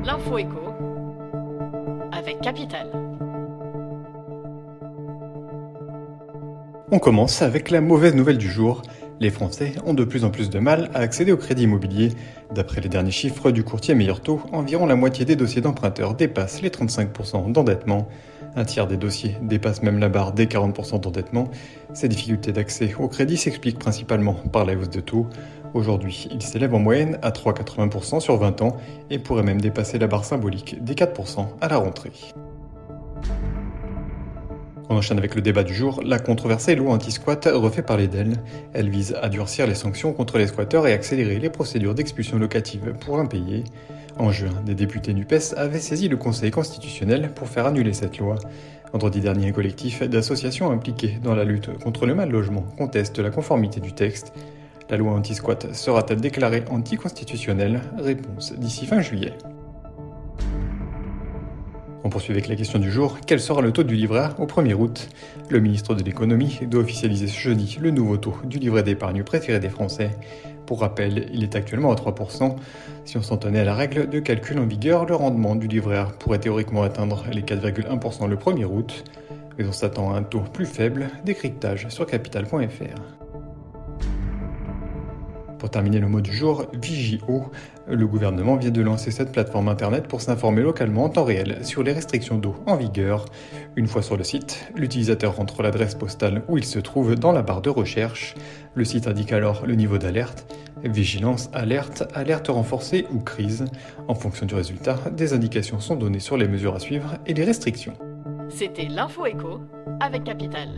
L'info écho avec Capital. On commence avec la mauvaise nouvelle du jour. Les Français ont de plus en plus de mal à accéder au crédit immobilier. D'après les derniers chiffres du courtier Meilleur Taux, environ la moitié des dossiers d'emprunteurs dépassent les 35% d'endettement. Un tiers des dossiers dépassent même la barre des 40% d'endettement. Ces difficultés d'accès au crédit s'expliquent principalement par la hausse de taux. Aujourd'hui, ils s'élèvent en moyenne à 3,80% sur 20 ans et pourraient même dépasser la barre symbolique des 4% à la rentrée. On enchaîne avec le débat du jour. La controversée loi anti-squat refait parler d'elle. Elle vise à durcir les sanctions contre les squatteurs et accélérer les procédures d'expulsion locative pour impayés. En juin, des députés NUPES avaient saisi le Conseil constitutionnel pour faire annuler cette loi. Vendredi dernier, un collectif d'associations impliquées dans la lutte contre le mal-logement conteste la conformité du texte. La loi anti-squat sera-t-elle déclarée anticonstitutionnelle ? Réponse d'ici fin juillet. On poursuit avec la question du jour. Quel sera le taux du livret A au 1er août ? Le ministre de l'économie doit officialiser ce jeudi le nouveau taux du livret d'épargne préféré des Français. Pour rappel, il est actuellement à 3%. Si on s'en tenait à la règle de calcul en vigueur, le rendement du livret A pourrait théoriquement atteindre les 4,1% le 1er août. Mais on s'attend à un taux plus faible. Décryptage sur capital.fr. Pour terminer le mot du jour, Vigio. Le gouvernement vient de lancer cette plateforme internet pour s'informer localement en temps réel sur les restrictions d'eau en vigueur. Une fois sur le site, l'utilisateur rentre l'adresse postale où il se trouve dans la barre de recherche. Le site indique alors le niveau d'alerte. Vigilance, alerte, alerte renforcée ou crise. En fonction du résultat, des indications sont données sur les mesures à suivre et les restrictions. C'était l'info écho avec Capital.